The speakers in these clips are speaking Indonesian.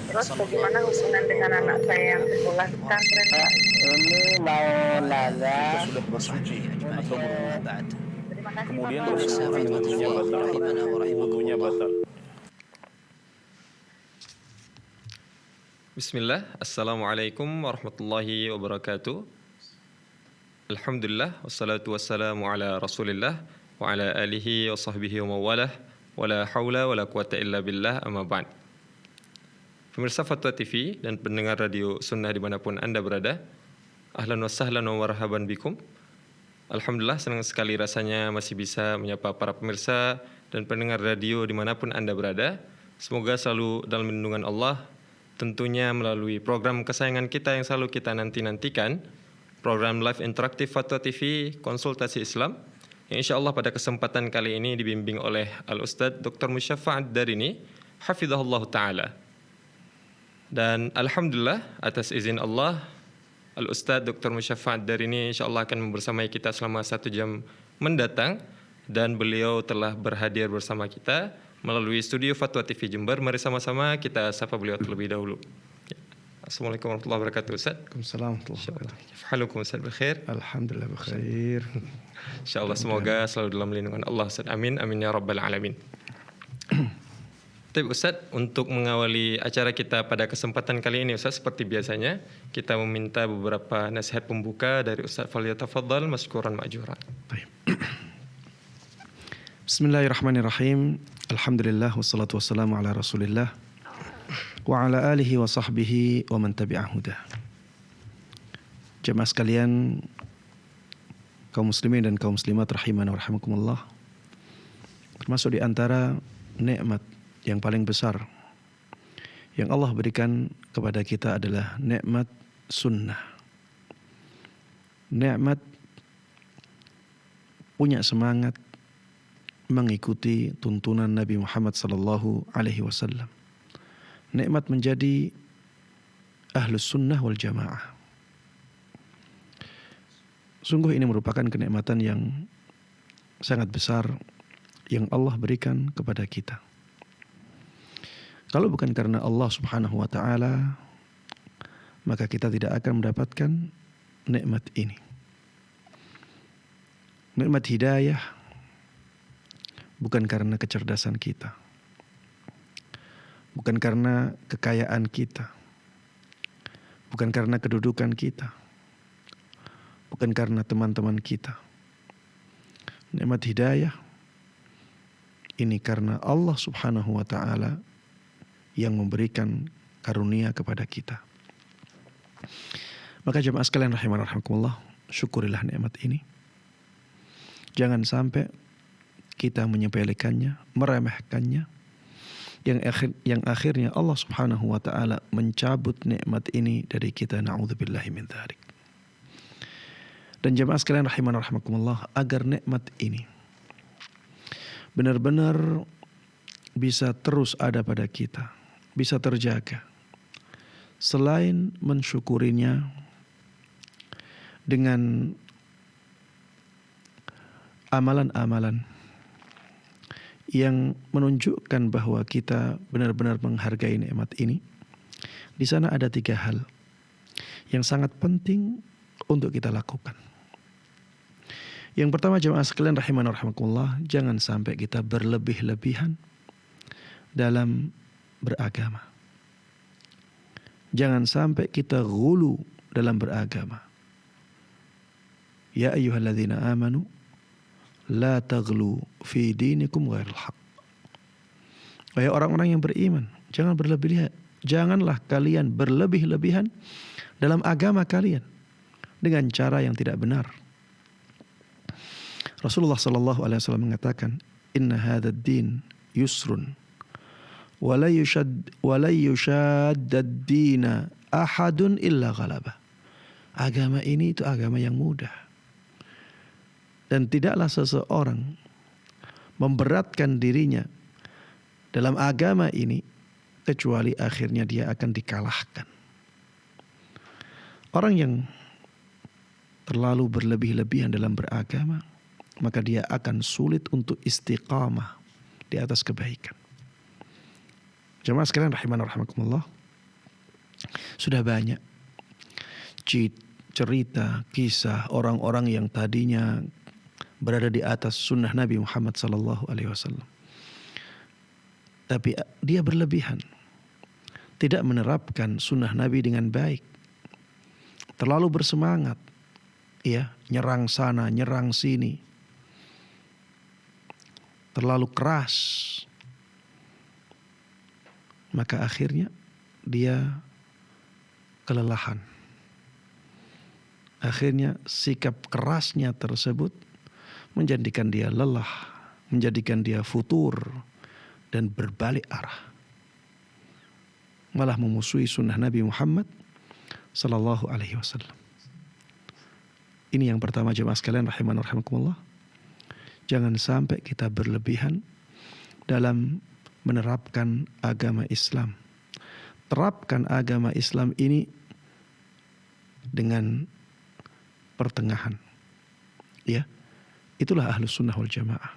Terus bagaimana hubungan dengan anak saya yang sekolah di pesantren, Pak? Ini mau nanya, Jika sudah bersuci atau berwudu, Terima kasih, kemudian Bapak. bersuci, wudunya batal. Bismillah, Assalamualaikum warahmatullahi wabarakatuh. Alhamdulillah, wassalatu wassalamu ala rasulillah wa ala alihi wa sahbihi wa mawalah wa la hawla wa la quwata illa billah amma ba'd. Pemirsa Fatwa TV dan pendengar radio sunnah dimanapun Anda berada, ahlan wa sahlan wa marhaban bikum. Alhamdulillah, senang sekali rasanya masih bisa menyapa para pemirsa dan pendengar radio dimanapun Anda berada. Semoga selalu dalam lindungan Allah, tentunya melalui program kesayangan kita yang selalu kita nanti-nantikan, program live interaktif Fatwa TV Konsultasi Islam, yang insya Allah pada kesempatan kali ini dibimbing oleh Al-Ustadz Dr. Musyafa' Ad-Darini, hafizahullah ta'ala. Dan Alhamdulillah, atas izin Allah, Al-Ustadz Dr. Musyafa' Ad-Darini insya Allah akan membersamai kita selama 1 jam mendatang, dan beliau telah berhadir bersama kita melalui studio Fatwa TV Jember. Mari sama-sama kita sapa beliau terlebih dahulu. Assalamualaikum warahmatullahi wabarakatuh, Ustaz. Waalaikumsalam warahmatullahi wabarakatuh. Halukum Ustaz berkhair. Alhamdulillah berkhair. Insyaallah semoga selalu dalam lindungan Allah, Ustaz. Amin amin ya rabbal alamin. Tapi Ustaz, untuk mengawali acara kita pada kesempatan kali ini, Ustaz, seperti biasanya kita meminta beberapa nasihat pembuka dari Ustaz. Falyatafaddal masykuran ma'juran. Baik. Bismillahirrahmanirrahim. Alhamdulillah wassalatu wassalamu ala Rasulillah wa ala alihi wa sahbihi wa man tabi'ah huda. Jemaah sekalian, kaum muslimin dan kaum muslimat rahimana wa rahimakumullah. Termasuk di antara nikmat yang paling besar yang Allah berikan kepada kita adalah nikmat sunnah. Nikmat punya semangat mengikuti tuntunan Nabi Muhammad sallallahu alaihi wasallam. Nikmat menjadi ahlus sunnah wal jamaah. Sungguh ini merupakan kenikmatan yang sangat besar yang Allah berikan kepada kita. Kalau bukan karena Allah Subhanahu wa taala, maka kita tidak akan mendapatkan nikmat ini. Nikmat hidayah bukan karena kecerdasan kita, bukan karena kekayaan kita, bukan karena kedudukan kita, bukan karena teman-teman kita. Nikmat hidayah ini karena Allah Subhanahu wa ta'ala yang memberikan karunia kepada kita. Maka jemaah sekalian rahimana rahimakumullah, syukurilah nikmat ini. Jangan sampai kita menyepelekannya, meremehkannya, yang akhirnya Allah Subhanahu wa taala mencabut nikmat ini dari kita. Na'udzubillahi min dzalik. Dan jemaah sekalian rahimana rahimakumullah, agar nikmat ini benar-benar bisa terus ada pada kita, bisa terjaga, selain mensyukurinya dengan amalan-amalan yang menunjukkan bahwa kita benar-benar menghargai nikmat ini, di sana ada 3 hal yang sangat penting untuk kita lakukan. Yang pertama, jemaah sekalian rahimana rahimakumullah, jangan sampai kita berlebih-lebihan dalam beragama. Jangan sampai kita ghulu dalam beragama. Ya ayyuhalladzina amanu la taghlu fi dinikum ghairil haq. Wahai orang-orang yang beriman, janganlah kalian berlebih-lebihan dalam agama kalian dengan cara yang tidak benar. Rasulullah sallallahu alaihi wasallam mengatakan, "Inna hadzal din yusrun wa la yushaddad dina ahadun illa ghalabah." Agama ini itu agama yang mudah. Dan tidaklah seseorang memberatkan dirinya dalam agama ini kecuali akhirnya dia akan dikalahkan. Orang yang terlalu berlebih-lebihan dalam beragama, maka dia akan sulit untuk istiqamah di atas kebaikan. Jemaah sekalian rahimana rahimakumullah, Sudah banyak cerita, kisah orang-orang yang tadinya berada di atas sunnah Nabi Muhammad SAW. Tapi dia berlebihan, tidak menerapkan sunnah Nabi dengan baik, terlalu bersemangat, ya, nyerang sana, nyerang sini, terlalu keras. Maka akhirnya dia kelelahan. Akhirnya sikap kerasnya tersebut menjadikan dia lelah, menjadikan dia futur dan berbalik arah. Malah memusuhi sunnah Nabi Muhammad sallallahu alaihi wasallam. Ini yang pertama jemaah sekalian rahiman rahimakumullah. Jangan sampai kita berlebihan dalam menerapkan agama Islam. Terapkan agama Islam ini dengan pertengahan. Ya, itulah ahlus sunnah wal jamaah.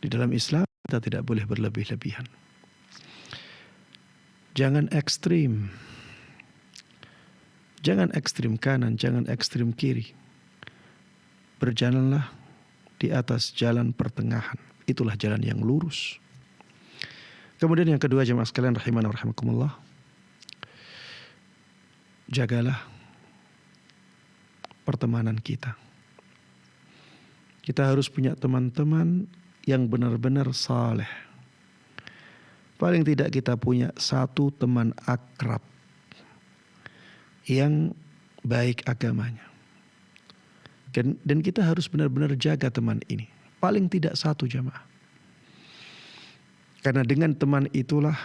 Di dalam Islam kita tidak boleh berlebih-lebihan. Jangan ekstrim. Jangan ekstrim kanan, jangan ekstrim kiri. Berjalanlah di atas jalan pertengahan. Itulah jalan yang lurus. Kemudian yang kedua jemaah sekalian rahimana wa rahimakumullah. Jagalah pertemanan kita. Kita harus punya teman-teman yang benar-benar saleh. Paling tidak kita punya satu teman akrab yang baik agamanya. Dan kita harus benar-benar jaga teman ini. Paling tidak satu jamaah. Karena dengan teman itulah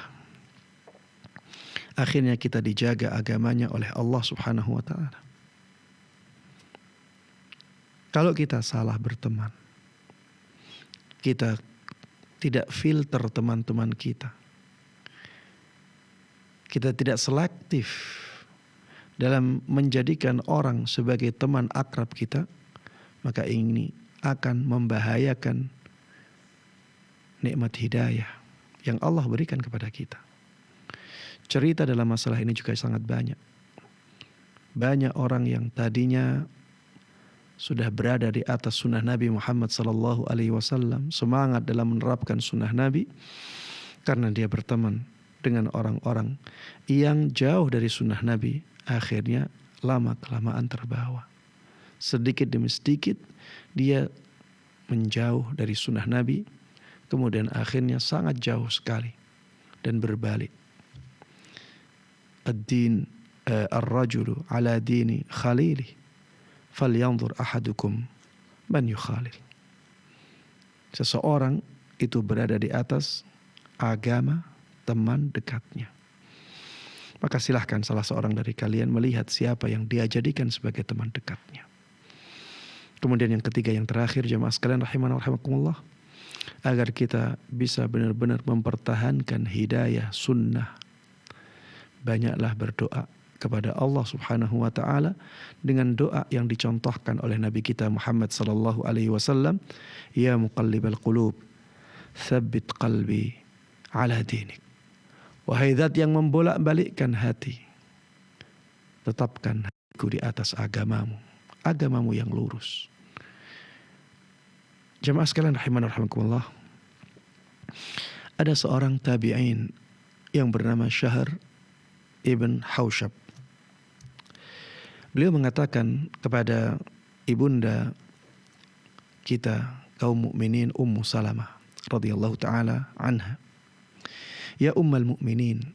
akhirnya kita dijaga agamanya oleh Allah Subhanahu wa taala. Kalau kita salah berteman, kita tidak filter teman-teman kita. Kita tidak selektif dalam menjadikan orang sebagai teman akrab kita, maka ini akan membahayakan nikmat hidayah yang Allah berikan kepada kita. Cerita dalam masalah ini juga sangat banyak. Banyak orang yang tadinya sudah berada di atas sunnah Nabi Muhammad SAW, semangat dalam menerapkan sunnah Nabi, karena dia berteman dengan orang-orang yang jauh dari sunnah Nabi, akhirnya lama-kelamaan terbawa. Sedikit demi sedikit dia menjauh dari sunnah Nabi, kemudian akhirnya sangat jauh sekali dan berbalik. Ad-din ar-rajulu ala dini khalilih. Falyanzur ahadukum man yukhalil. Seseorang itu berada di atas agama teman dekatnya. Maka silahkan salah seorang dari kalian melihat siapa yang dia jadikan sebagai teman dekatnya. Kemudian yang ketiga, yang terakhir jemaah sekalian rahimana rahimakumullah, agar kita bisa benar-benar mempertahankan hidayah sunnah, banyaklah berdoa kepada Allah Subhanahu wa taala dengan doa yang dicontohkan oleh Nabi kita Muhammad sallallahu alaihi wasallam, ya muqallibal qulub tsabbit qalbi ala dinik. Wahai zat yang membolak-balikkan hati, tetapkan hatiku di atas agamamu, agamamu yang lurus. Jemaah sekalian rahimana rahimakumullah, ada seorang tabi'in yang bernama Syahr ibn Haushab. Beliau mengatakan kepada ibunda kita kaum mukminin Ummu Salamah radhiyallahu taala anha, ya ummul mukminin,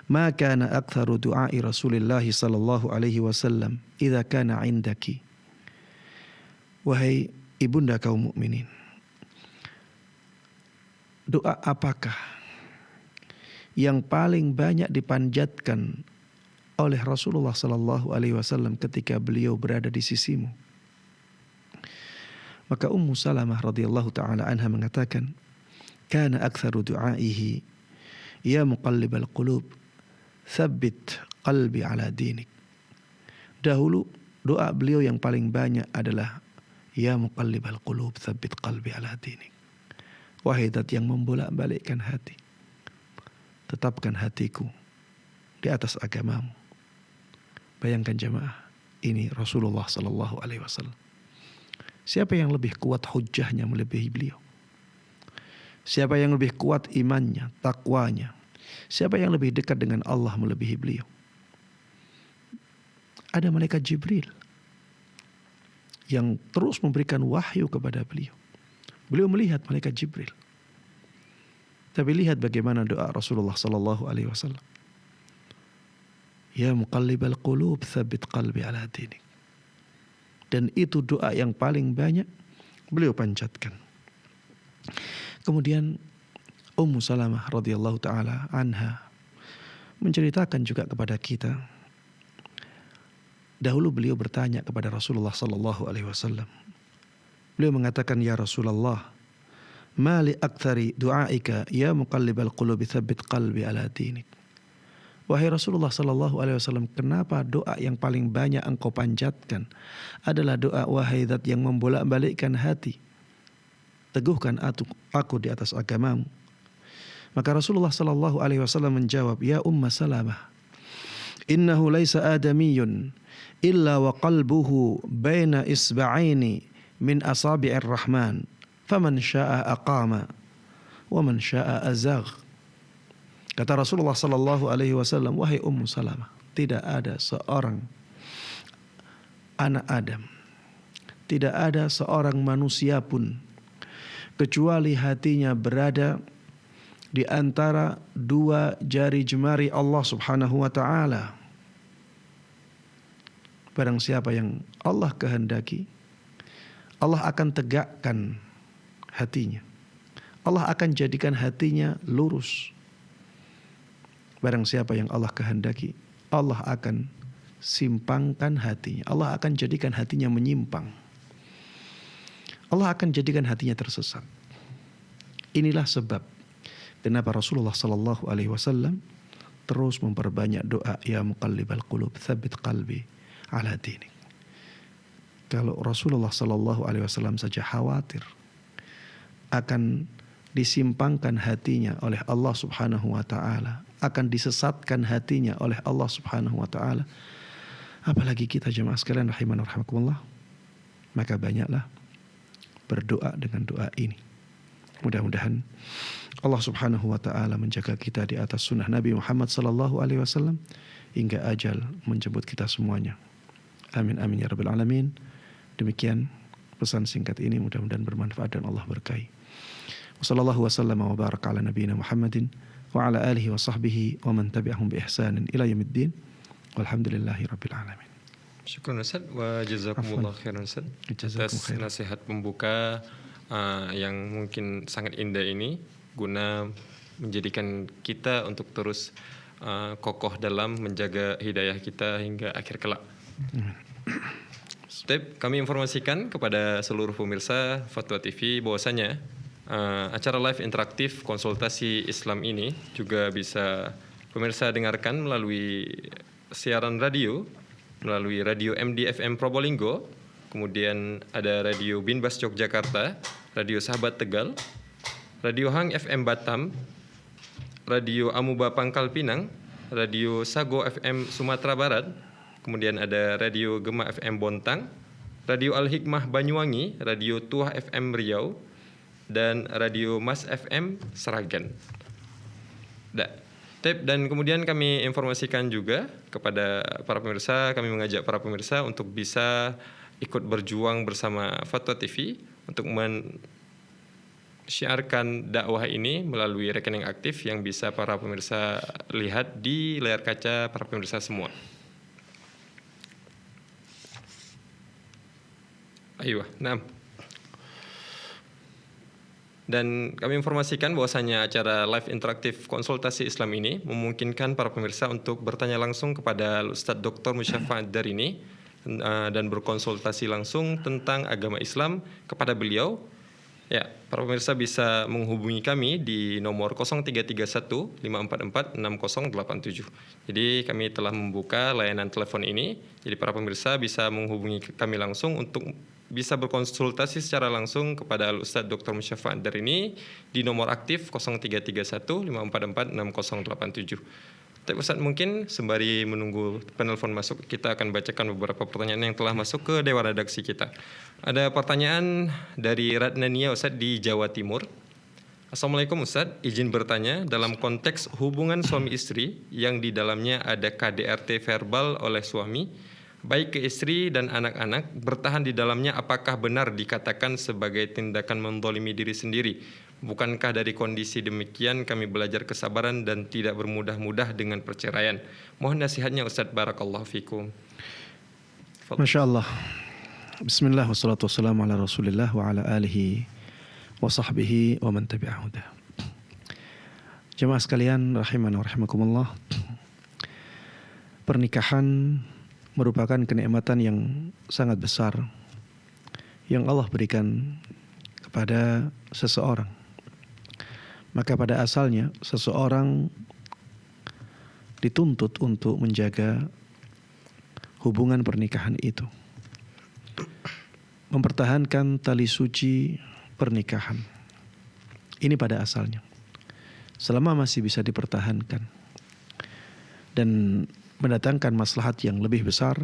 ma kana aktsaru du'ai Rasulillah sallallahu alaihi wasallam idza kana 'indaki. Wahai ibunda kaum mukminin, doa apakah yang paling banyak dipanjatkan oleh Rasulullah sallallahu alaihi wasallam ketika beliau berada di sisimu? Maka Ummu Salamah radhiyallahu taala anha mengatakan, kana aktsaru du'aihi ya muqallibal qulub tsabbit qalbi ala dinik. Dahulu doa beliau yang paling banyak adalah ya muqallibal qulub tsabbit qalbi ala dinik. Wahai zat yang membolak-balikkan hati, tetapkan hatiku di atas agamamu. Bayangkan jemaah, ini Rasulullah Sallallahu Alaihi Wasallam. Siapa yang lebih kuat hujjahnya melebihi beliau? Siapa yang lebih kuat imannya, takwanya? Siapa yang lebih dekat dengan Allah melebihi beliau? Ada malaikat Jibril yang terus memberikan wahyu kepada beliau. Beliau melihat malaikat Jibril. Tapi lihat bagaimana doa Rasulullah Sallallahu Alaihi Wasallam. Ya muqallibal qulub, tsabbit qalbi ala dinik. Dan itu doa yang paling banyak beliau panjatkan. Kemudian Ummu Salamah radhiyallahu taala anha menceritakan juga kepada kita. Dahulu beliau bertanya kepada Rasulullah sallallahu alaihi wasallam. Beliau mengatakan, ya Rasulullah, ma li aktsari du'aika ya muqallibal qulubi tsabbit qalbi ala dinik. Wahai Rasulullah sallallahu alaihi wasallam, kenapa doa yang paling banyak engkau panjatkan adalah doa wahai zat yang membolak-balikkan hati, teguhkan aku di atas agamamu. Maka Rasulullah sallallahu alaihi wasallam menjawab, ya Umma Salamah, innahu laisa adamiyyun illa wa qalbuhu baina isba'aini min asabi'ir rahman, faman syaa aqama wa man syaa azagh. Kata Rasulullah sallallahu alaihi wasallam, wahai Ummu Salamah, tidak ada seorang anak Adam, tidak ada seorang manusia pun kecuali hatinya berada di antara dua jari jemari Allah Subhanahu wa taala. Barang siapa yang Allah kehendaki, Allah akan tegakkan hatinya. Allah akan jadikan hatinya lurus. Barang siapa yang Allah kehendaki, Allah akan simpangkan hatinya. Allah akan jadikan hatinya menyimpang. Allah akan jadikan hatinya tersesat. Inilah sebab kenapa Rasulullah sallallahu alaihi wasallam terus memperbanyak doa, ya muqallibal qulub, tsabbit qalbi ala dinik. Kalau Rasulullah sallallahu alaihi wasallam saja khawatir akan disimpangkan hatinya oleh Allah Subhanahu wa taala, akan disesatkan hatinya oleh Allah Subhanahu wa taala, apalagi kita jemaah sekalian rahiman wa rahimakumullah. Maka banyaklah berdoa dengan doa ini. Mudah-mudahan Allah Subhanahu wa taala menjaga kita di atas sunnah Nabi Muhammad sallallahu alaihi wasallam hingga ajal menjemput kita semuanya. Amin amin ya rabbal alamin. Demikian pesan singkat ini, mudah-mudahan bermanfaat dan Allah berkahi. Wassallallahu wasallam wa baraka ala nabiyina Muhammadin wa ala alihi wa sahbihi wa man tabi'ahum bi ihsanin ila yaumiddin. Walhamdulillahi rabbil alamin. Syukran Ustaz wa jazakumullah khairan Ustaz atas nasihat pembuka yang mungkin sangat indah ini, guna menjadikan kita untuk terus kokoh dalam menjaga hidayah kita hingga akhir kelak. Kami informasikan kepada seluruh pemirsa Fatwa TV bahwasanya acara live interaktif konsultasi Islam ini juga bisa pemirsa dengarkan melalui siaran radio, melalui radio MD FM Probolinggo, kemudian ada radio Binbas Yogyakarta, radio Sahabat Tegal, radio Hang FM Batam, radio Amuba Pangkal Pinang, radio Sago FM Sumatera Barat, kemudian ada radio Gema FM Bontang, radio Al-Hikmah Banyuwangi, radio Tuah FM Riau, dan radio Mas FM Seragen. Dan kemudian kami informasikan juga kepada para pemirsa, kami mengajak para pemirsa untuk bisa ikut berjuang bersama Fatwa TV untuk syiarkan dakwah ini melalui rekening aktif yang bisa para pemirsa lihat di layar kaca para pemirsa semua. Ayuh, nah. Dan kami informasikan bahwasanya acara live interaktif konsultasi Islam ini memungkinkan para pemirsa untuk bertanya langsung kepada Ustadz Dr. Musyafa Ad-Darini dan berkonsultasi langsung tentang agama Islam kepada beliau. Ya, para pemirsa bisa menghubungi kami di nomor 0331 544 6087. Jadi kami telah membuka layanan telepon ini. Jadi para pemirsa bisa menghubungi kami langsung untuk bisa berkonsultasi secara langsung kepada Ustadz Dr. Musyafa Ad-Darini di nomor aktif 0331 544 6087. Tapi Ustaz, mungkin sembari menunggu penelpon masuk, kita akan bacakan beberapa pertanyaan yang telah masuk ke Dewan Redaksi kita. Ada pertanyaan dari Radnania Ustaz di Jawa Timur. Assalamualaikum Ustaz, izin bertanya dalam konteks hubungan suami istri yang di dalamnya ada KDRT verbal oleh suami, baik ke istri dan anak-anak, bertahan di dalamnya apakah benar dikatakan sebagai tindakan menzalimi diri sendiri? Bukankah dari kondisi demikian kami belajar kesabaran dan tidak bermudah-mudah dengan perceraian? Mohon nasihatnya Ustaz, barakallahu fikum. Masya Allah. Bismillah wassalatu wassalamu ala rasulillah wa ala alihi wa sahbihi wa man tabi'ahu. Jemaah sekalian rahimana wa rahimakumullah. Pernikahan merupakan kenikmatan yang sangat besar yang Allah berikan kepada seseorang. Maka pada asalnya seseorang dituntut untuk menjaga hubungan pernikahan itu, mempertahankan tali suci pernikahan. Ini pada asalnya. Selama masih bisa dipertahankan dan mendatangkan maslahat yang lebih besar,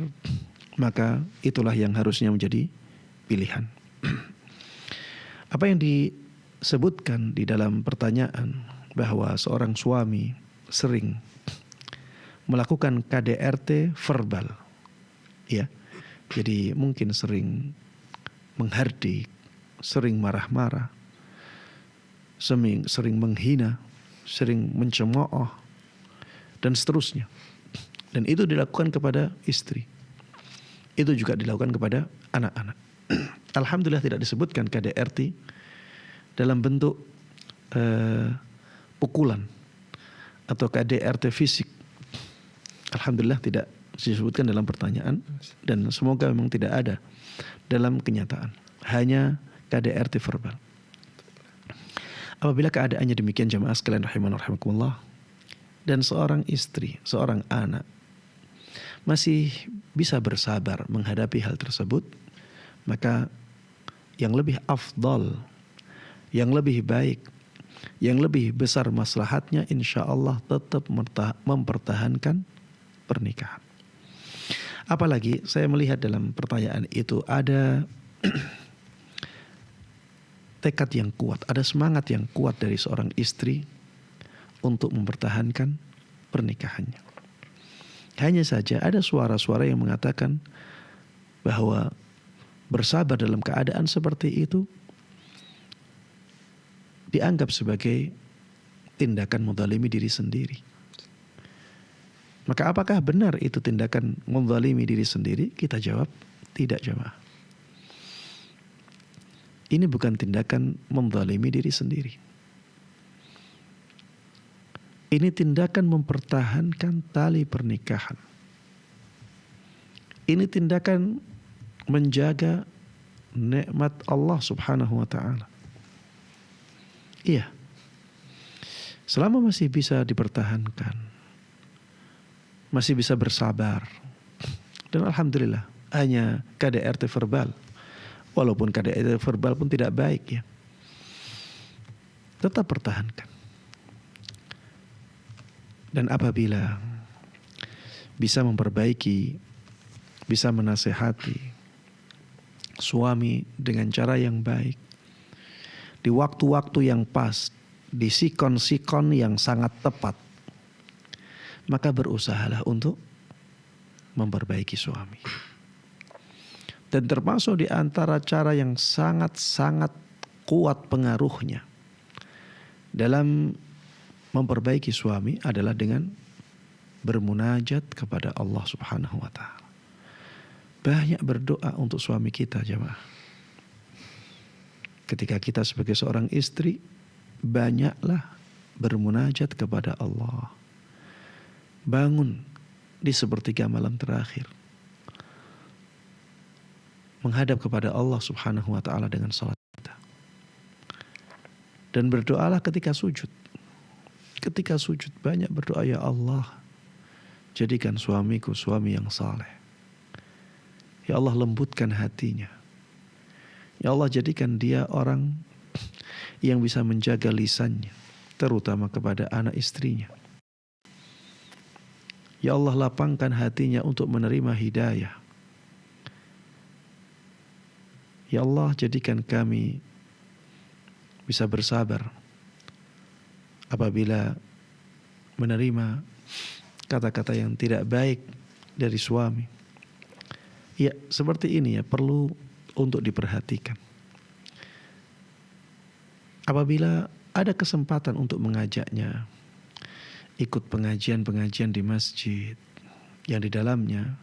maka itulah yang harusnya menjadi pilihan. Apa yang disebutkan di dalam pertanyaan bahwa seorang suami sering melakukan KDRT verbal, ya, jadi mungkin sering menghardik, sering marah-marah, sering menghina, sering mencemooh, dan seterusnya. Dan itu dilakukan kepada istri. Itu juga dilakukan kepada anak-anak. Alhamdulillah tidak disebutkan KDRT dalam bentuk pukulan atau KDRT fisik. Alhamdulillah tidak disebutkan dalam pertanyaan, dan semoga memang tidak ada dalam kenyataan. Hanya KDRT verbal. Apabila keadaannya demikian jamaah sekalian rahimana rahimakumullah, dan seorang istri, seorang anak masih bisa bersabar menghadapi hal tersebut, maka yang lebih afdal, yang lebih baik, yang lebih besar maslahatnya insya Allah tetap mempertahankan pernikahan. Apalagi saya melihat dalam pertanyaan itu ada tekad yang kuat, ada semangat yang kuat dari seorang istri untuk mempertahankan pernikahannya. Hanya saja ada suara-suara yang mengatakan bahwa bersabar dalam keadaan seperti itu dianggap sebagai tindakan menzalimi diri sendiri. Maka apakah benar itu tindakan menzalimi diri sendiri? Kita jawab tidak, jemaah. Ini bukan tindakan menzalimi diri sendiri. Ini tindakan mempertahankan tali pernikahan. Ini tindakan menjaga nikmat Allah Subhanahu wa taala. Iya. Selama masih bisa dipertahankan, masih bisa bersabar. Dan alhamdulillah hanya KDRT verbal. Walaupun KDRT verbal pun tidak baik ya. Tetap pertahankan. Dan apabila bisa memperbaiki, bisa menasehati suami dengan cara yang baik, di waktu-waktu yang pas, di sikon-sikon yang sangat tepat, maka berusahalah untuk memperbaiki suami. Dan termasuk di antara cara yang sangat-sangat kuat pengaruhnya dalam memperbaiki suami adalah dengan bermunajat kepada Allah Subhanahu wa taala. Banyak berdoa untuk suami kita, jemaah. Ketika kita sebagai seorang istri, banyaklah bermunajat kepada Allah. Bangun di sepertiga malam terakhir, menghadap kepada Allah Subhanahu wa taala dengan salat kita. Dan berdoalah ketika sujud. Ketika sujud banyak berdoa, ya Allah, jadikan suamiku suami yang saleh. Ya Allah, lembutkan hatinya. Ya Allah, jadikan dia orang yang bisa menjaga lisannya, terutama kepada anak istrinya. Ya Allah, lapangkan hatinya untuk menerima hidayah. Ya Allah, jadikan kami bisa bersabar apabila menerima kata-kata yang tidak baik dari suami. Ya, seperti ini ya, perlu untuk diperhatikan. Apabila ada kesempatan untuk mengajaknya ikut pengajian-pengajian di masjid yang di dalamnya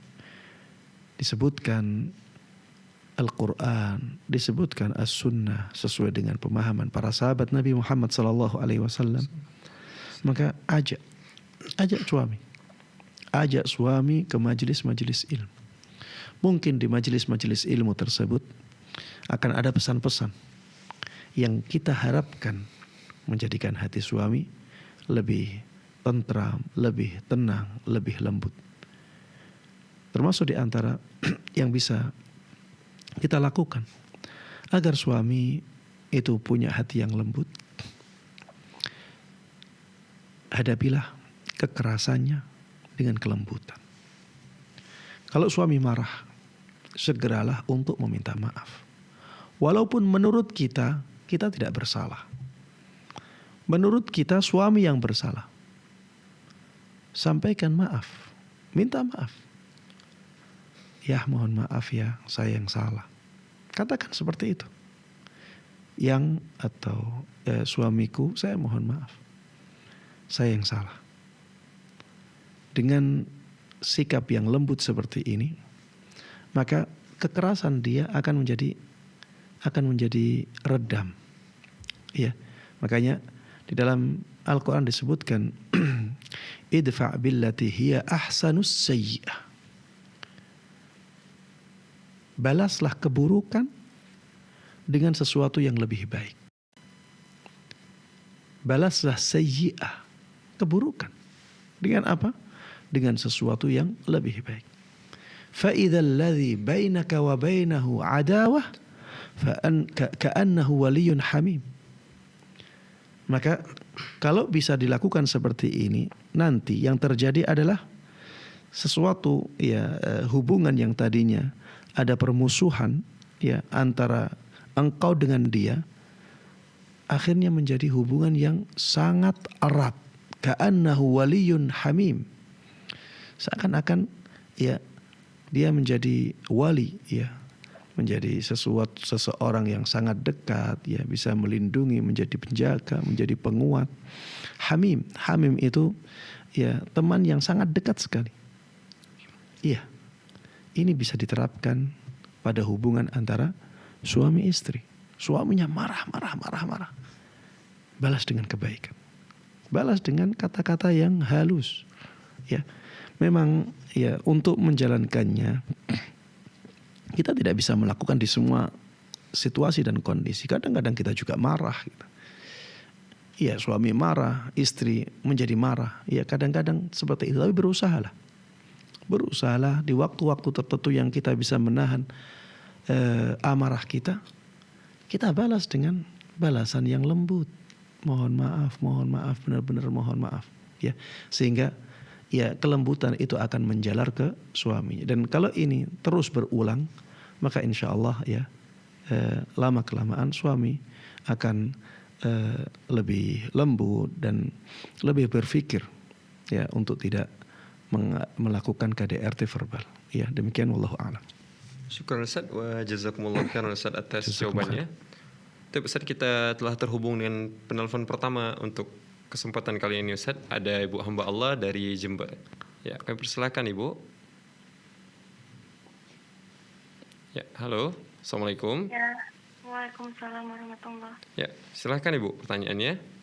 disebutkan Al-Quran, disebutkan As-Sunnah sesuai dengan pemahaman para sahabat Nabi Muhammad SAW, maka ajak suami ke majelis-majelis ilmu. Mungkin di majelis-majelis ilmu tersebut akan ada pesan-pesan yang kita harapkan menjadikan hati suami lebih tentram, lebih tenang, lebih lembut. Termasuk di antara yang bisa kita lakukan agar suami itu punya hati yang lembut. Hadapilah kekerasannya dengan kelembutan. Kalau suami marah, segeralah untuk meminta maaf. Walaupun menurut kita tidak bersalah. Menurut kita suami yang bersalah. Sampaikan maaf, minta maaf. Ya, mohon maaf ya, saya yang salah. Katakan seperti itu. Suamiku, saya mohon maaf. Saya yang salah. Dengan sikap yang lembut seperti ini, maka kekerasan dia akan menjadi redam. Ya, makanya di dalam Al-Quran disebutkan idfa' billati hiya ahsanus sayyi'ah. Balaslah keburukan dengan sesuatu yang lebih baik. Balaslah sayyi'ah, keburukan. Dengan apa? Dengan sesuatu yang lebih baik. فَإِذَا الَّذِي بَيْنَكَ وَبَيْنَهُ عَدَاوَةٌ كَأَنَّهُ وَلِيٌّ حَمِيمٌ. Maka kalau bisa dilakukan seperti ini, nanti yang terjadi adalah sesuatu hubungan yang tadinya ada permusuhan antara engkau dengan dia, akhirnya menjadi hubungan yang sangat erat. Ka'annahu waliyyun hamim. Seakan-akan dia menjadi wali, menjadi seseorang yang sangat dekat, bisa melindungi, menjadi penjaga, menjadi penguat. Hamim itu teman yang sangat dekat sekali. Ini bisa diterapkan pada hubungan antara suami istri. Suaminya marah. Balas dengan kebaikan. Balas dengan kata-kata yang halus. Memang untuk menjalankannya kita tidak bisa melakukan di semua situasi dan kondisi. Kadang-kadang kita juga marah. Suami marah, istri menjadi marah. Kadang-kadang seperti itu. Tapi berusahalah di waktu-waktu tertentu yang kita bisa menahan amarah kita balas dengan balasan yang lembut. Mohon maaf, benar-benar mohon maaf. Sehingga kelembutan itu akan menjalar ke suaminya. Dan kalau ini terus berulang, maka insya Allah lama-kelamaan suami akan lebih lembut dan lebih berpikir untuk tidak melakukan KDRT verbal. Demikian wallahu a'lam. Syukran Ustaz wa jazakumullah khairan Ustaz atas jawabannya. Tapi Ustaz, kita telah terhubung dengan penelpon pertama untuk kesempatan kali ini Ustaz. Ada Ibu hamba Allah dari Jember. Kami persilakan Ibu. Halo. Assalamualaikum. Waalaikumsalam warahmatullahi. Silakan Ibu pertanyaannya.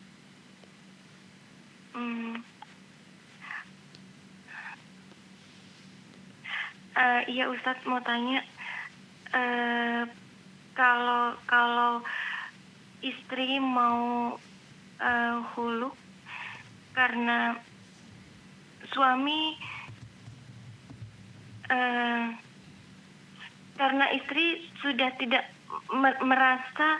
Iya Ustadz, mau tanya, kalau istri mau hulu karena suami, karena istri sudah tidak merasa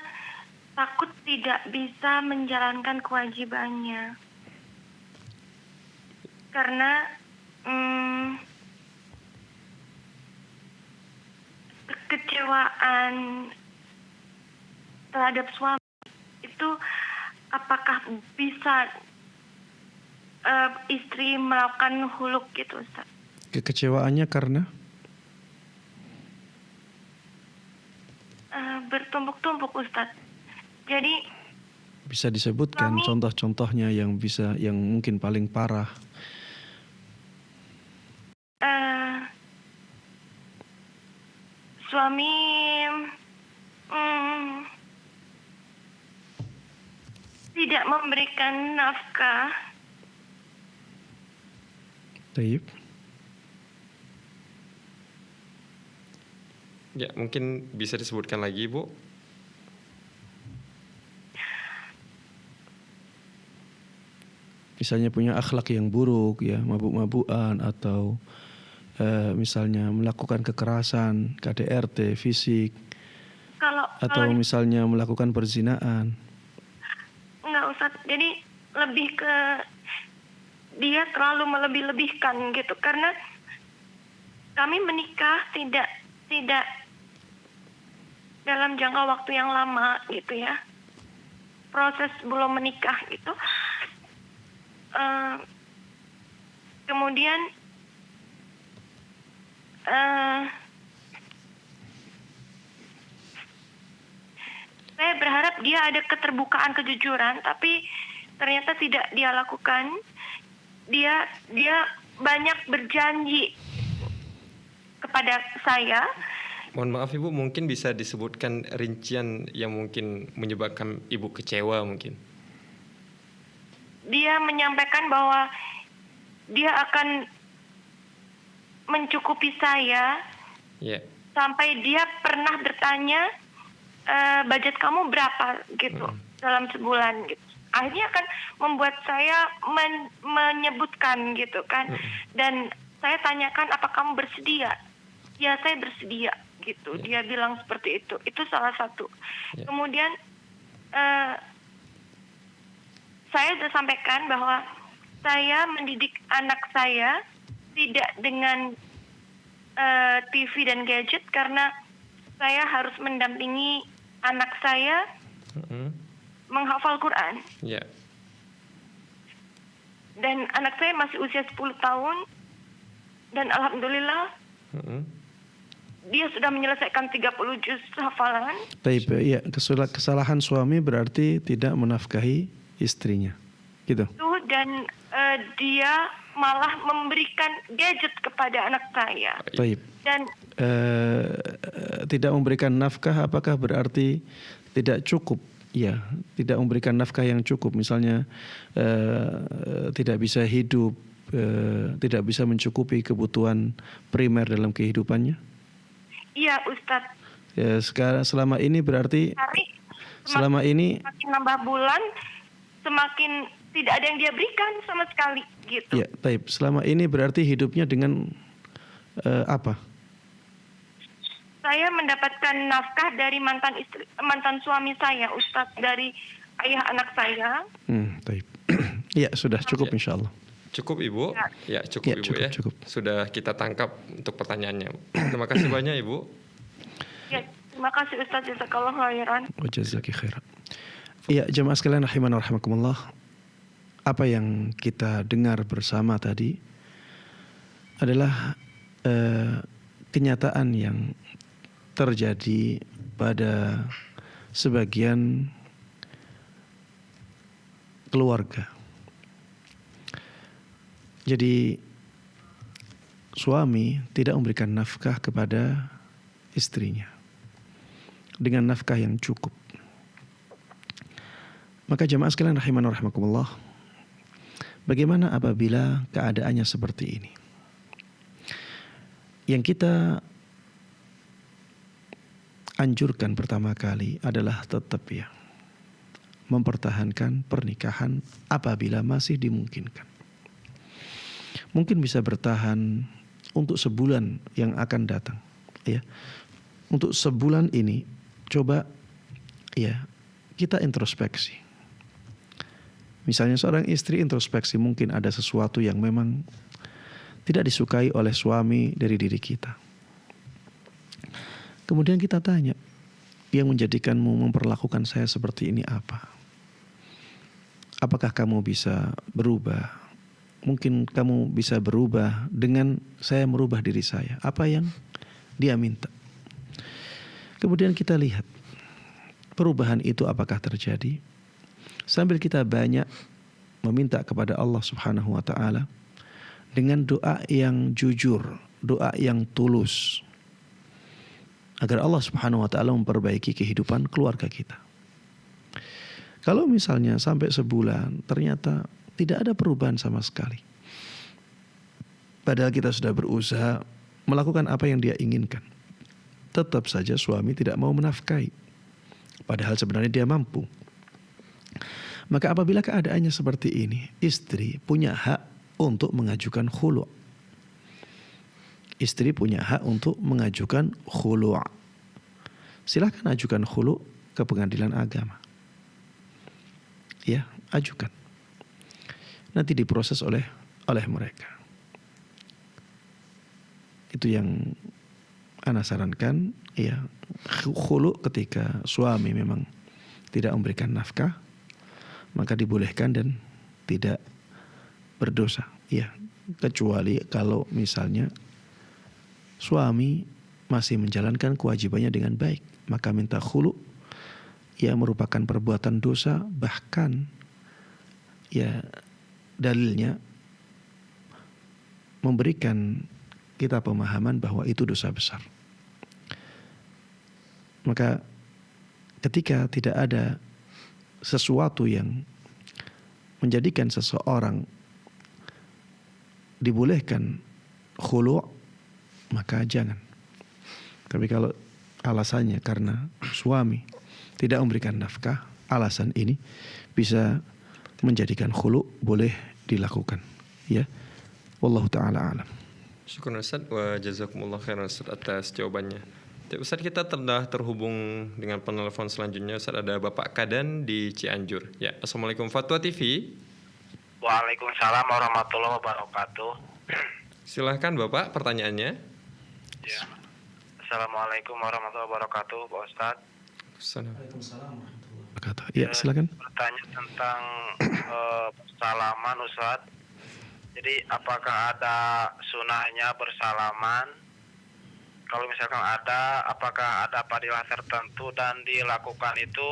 takut tidak bisa menjalankan kewajibannya, karena kekecewaan terhadap suami itu apakah bisa istri melakukan huluk gitu, Ustaz? Kekecewaannya karena bertumpuk-tumpuk, Ustaz. Jadi bisa disebutkan contoh-contohnya yang mungkin paling parah. Suami tidak memberikan nafkah. Taib. Ya, mungkin bisa disebutkan lagi, Bu. Misalnya punya akhlak yang buruk, ya, mabuk-mabukan, atau misalnya melakukan kekerasan, KDRT, fisik, atau misalnya melakukan perzinaan. Enggak, Ustaz. Jadi lebih ke dia terlalu melebih-lebihkan gitu, karena kami menikah tidak dalam jangka waktu yang lama gitu ya, proses belum menikah gitu. Kemudian saya berharap dia ada keterbukaan, kejujuran, tapi ternyata tidak dia lakukan. Dia banyak berjanji kepada saya. Mohon maaf Ibu, mungkin bisa disebutkan rincian yang mungkin menyebabkan Ibu kecewa mungkin. Dia menyampaikan bahwa dia akan mencukupi saya. Yeah. Sampai dia pernah bertanya, budget kamu berapa gitu dalam sebulan gitu. Akhirnya kan membuat saya menyebutkan gitu kan. Dan saya tanyakan, apa kamu bersedia? Ya, saya bersedia gitu. Dia bilang seperti itu. Itu salah satu. Kemudian saya sudah sampaikan bahwa saya mendidik anak saya tidak dengan TV dan gadget, karena saya harus mendampingi anak saya menghafal Quran. Yeah. Dan anak saya masih usia 10 tahun dan alhamdulillah dia sudah menyelesaikan 30 juz hafalan. Taib, ya, kesalahan suami berarti tidak menafkahi istrinya, gitu. Dan dia malah memberikan gadget kepada anak saya. Taib. Dan tidak memberikan nafkah, apakah berarti tidak cukup? Ya, tidak memberikan nafkah yang cukup. Misalnya tidak bisa hidup, tidak bisa mencukupi kebutuhan primer dalam kehidupannya. Iya, Ustadz. Ya, selama ini berarti semakin nambah bulan, semakin tidak ada yang dia berikan sama sekali gitu. Ya, taib. Selama ini berarti hidupnya dengan apa? Saya mendapatkan nafkah dari mantan suami saya, Ustadz, dari ayah anak saya. Taib. Ya, sudah cukup insyaallah. Cukup Ibu? Ya, cukup Ibu ya. Cukup. Sudah kita tangkap untuk pertanyaannya. Terima kasih banyak Ibu. Ya, terima kasih Ustaz, jazakallahu khairan. Wa jazaki khairan. Iya, jemaah sekalian rahiman wa rahimakumullah. Apa yang kita dengar bersama tadi adalah kenyataan yang terjadi pada sebagian keluarga. Jadi suami tidak memberikan nafkah kepada istrinya dengan nafkah yang cukup. Maka jemaah sekalian rahiman wa rahimakumullah, bagaimana apabila keadaannya seperti ini? Yang kita anjurkan pertama kali adalah tetap ya mempertahankan pernikahan apabila masih dimungkinkan. Mungkin bisa bertahan untuk sebulan yang akan datang, ya. Untuk sebulan ini coba ya kita introspeksi. Misalnya seorang istri introspeksi, mungkin ada sesuatu yang memang tidak disukai oleh suami dari diri kita. Kemudian kita tanya, yang menjadikanmu memperlakukan saya seperti ini apa? Apakah kamu bisa berubah? Mungkin kamu bisa berubah dengan saya merubah diri saya. Apa yang dia minta? Kemudian kita lihat perubahan itu apakah terjadi? Sambil kita banyak meminta kepada Allah Subhanahu wa taala dengan doa yang jujur, doa yang tulus, agar Allah Subhanahu wa taala memperbaiki kehidupan keluarga kita. Kalau misalnya sampai sebulan ternyata tidak ada perubahan sama sekali, padahal kita sudah berusaha melakukan apa yang dia inginkan, tetap saja suami tidak mau menafkahi, padahal sebenarnya dia mampu. Maka apabila keadaannya seperti ini, istri punya hak untuk mengajukan khulu'. Istri punya hak untuk mengajukan khulu'. Silakan ajukan khulu' ke pengadilan agama. Ya, ajukan. Nanti diproses oleh mereka. Itu yang ana sarankan, ya, khulu' ketika suami memang tidak memberikan nafkah, maka dibolehkan dan tidak berdosa, ya, kecuali kalau misalnya suami masih menjalankan kewajibannya dengan baik, maka minta khulu' ya merupakan perbuatan dosa, bahkan ya dalilnya memberikan kita pemahaman bahwa itu dosa besar. Maka ketika tidak ada sesuatu yang menjadikan seseorang dibolehkan khulu', maka jangan. Tapi kalau alasannya karena suami tidak memberikan nafkah, alasan ini bisa menjadikan khulu', boleh dilakukan, ya. Wallahu taala alam. Syukur Ustaz wa jazakumullah khairan Ustaz atas jawabannya. Ustaz, kita telah terhubung dengan penelpon selanjutnya. Ustaz, ada Bapak Kadan di Cianjur. Ya, Assalamualaikum Fatwa TV. Waalaikumsalam warahmatullahi wabarakatuh. Silahkan Bapak, pertanyaannya. Ya. Assalamualaikum warahmatullahi wabarakatuh, Pak Ustadz. Ya, silakan. Bertanya tentang bersalaman, Ustadz. Jadi apakah ada sunahnya bersalaman? Kalau misalkan ada, apakah ada fadilah tertentu dan dilakukan itu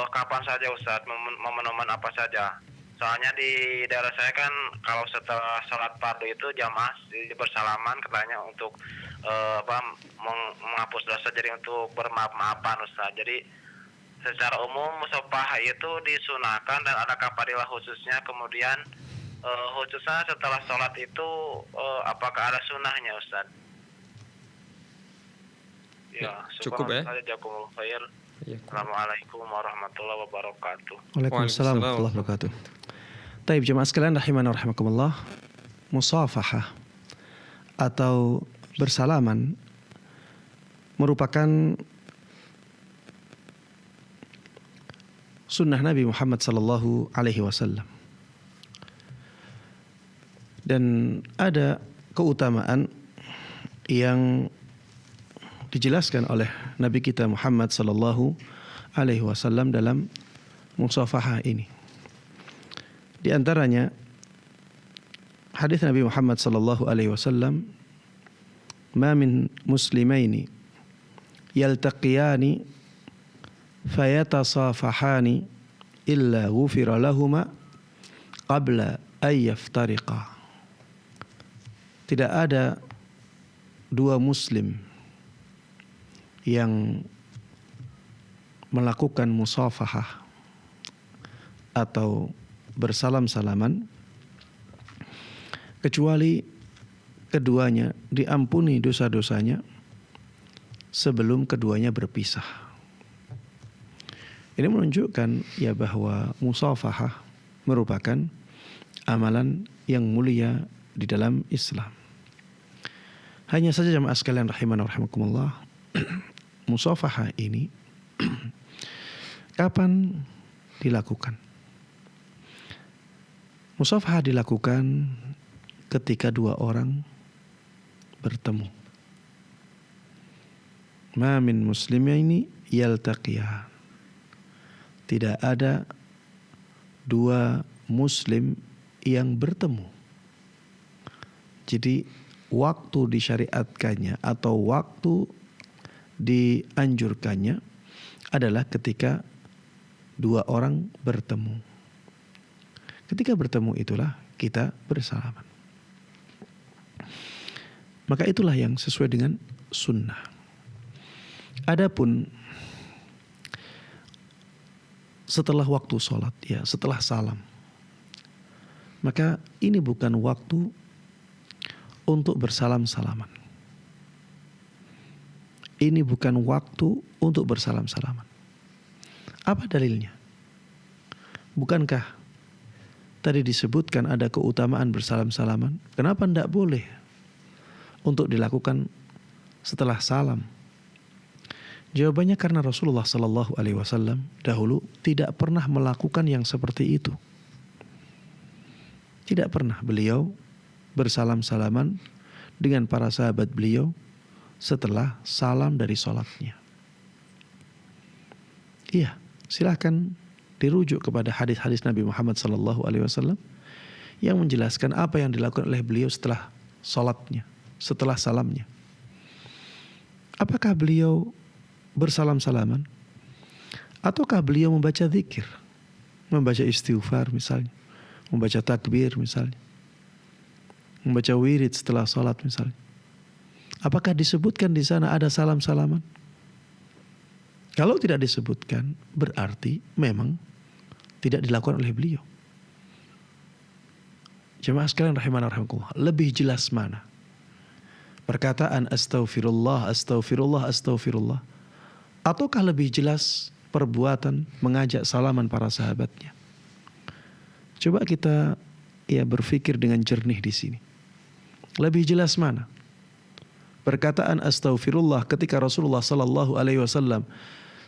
kapan saja, Ustadz? Momen-momen apa saja? Soalnya di daerah saya kan kalau setelah sholat fardu itu jamaah bersalaman katanya untuk menghapus dosa, jadi untuk bermaaf-maafan, Ustaz. Jadi secara umum musafah itu disunahkan dan ada fadilah khususnya. Kemudian khususnya setelah sholat itu apakah ada sunahnya, Ustaz? Ya, cukup ya. Jazakumullah khair. Ya. Assalamualaikum warahmatullahi wabarakatuh. Waalaikumsalam warahmatullahi wabarakatuh. Taib jemaah sekalian rahimana rahimakumullah, musafahah atau bersalaman merupakan sunnah Nabi Muhammad sallallahu alaihi wasallam. Dan ada keutamaan yang dijelaskan oleh Nabi kita Muhammad sallallahu alaihi wasallam dalam musafahah ini. Di antaranya hadis Nabi Muhammad sallallahu alaihi wasallam, "Ma min muslimaini yaltaqiyani fayatasafahani illa ghufira lahuma qabla an yaftariqa." Tidak ada dua muslim yang melakukan musafahah atau bersalam-salaman kecuali keduanya diampuni dosa-dosanya sebelum keduanya berpisah. Ini menunjukkan ya bahwa musafahah merupakan amalan yang mulia di dalam Islam. Hanya saja jemaah sekalian rahimana rahimakumullah, musafahah ini kapan dilakukan? Musafahah dilakukan ketika dua orang bertemu. Ma min muslimaini yaltaqiyan. Tidak ada dua muslim yang bertemu. Jadi waktu disyariatkannya atau waktu dianjurkannya adalah ketika dua orang bertemu. Ketika bertemu itulah kita bersalaman. Maka itulah yang sesuai dengan sunnah. Adapun setelah waktu sholat, ya setelah salam, maka ini bukan waktu untuk bersalam-salaman. Ini bukan waktu untuk bersalam-salaman. Apa dalilnya? Bukankah tadi disebutkan ada keutamaan bersalam-salaman? Kenapa tidak boleh untuk dilakukan setelah salam? Jawabannya karena Rasulullah Sallallahu Alaihi Wasallam dahulu tidak pernah melakukan yang seperti itu. Tidak pernah beliau bersalam-salaman dengan para sahabat beliau setelah salam dari sholatnya. Iya, silahkan dirujuk kepada hadis-hadis Nabi Muhammad Sallallahu Alaihi Wasallam yang menjelaskan apa yang dilakukan oleh beliau setelah sholatnya, setelah salamnya. Apakah beliau bersalam-salaman ataukah beliau membaca zikir, membaca istighfar misalnya, membaca takbir misalnya, membaca wirid setelah salat misalnya? Apakah disebutkan di sana ada salam-salaman? Kalau tidak disebutkan, berarti memang tidak dilakukan oleh beliau. Jemaah sekalian rahimana rahimakumullah, lebih jelas mana? Perkataan astaghfirullah, astaghfirullah, astaghfirullah, ataukah lebih jelas perbuatan mengajak salaman para sahabatnya? Coba kita berpikir dengan jernih di sini. Lebih jelas mana? Perkataan astaghfirullah ketika Rasulullah Sallallahu Alaihi Wasallam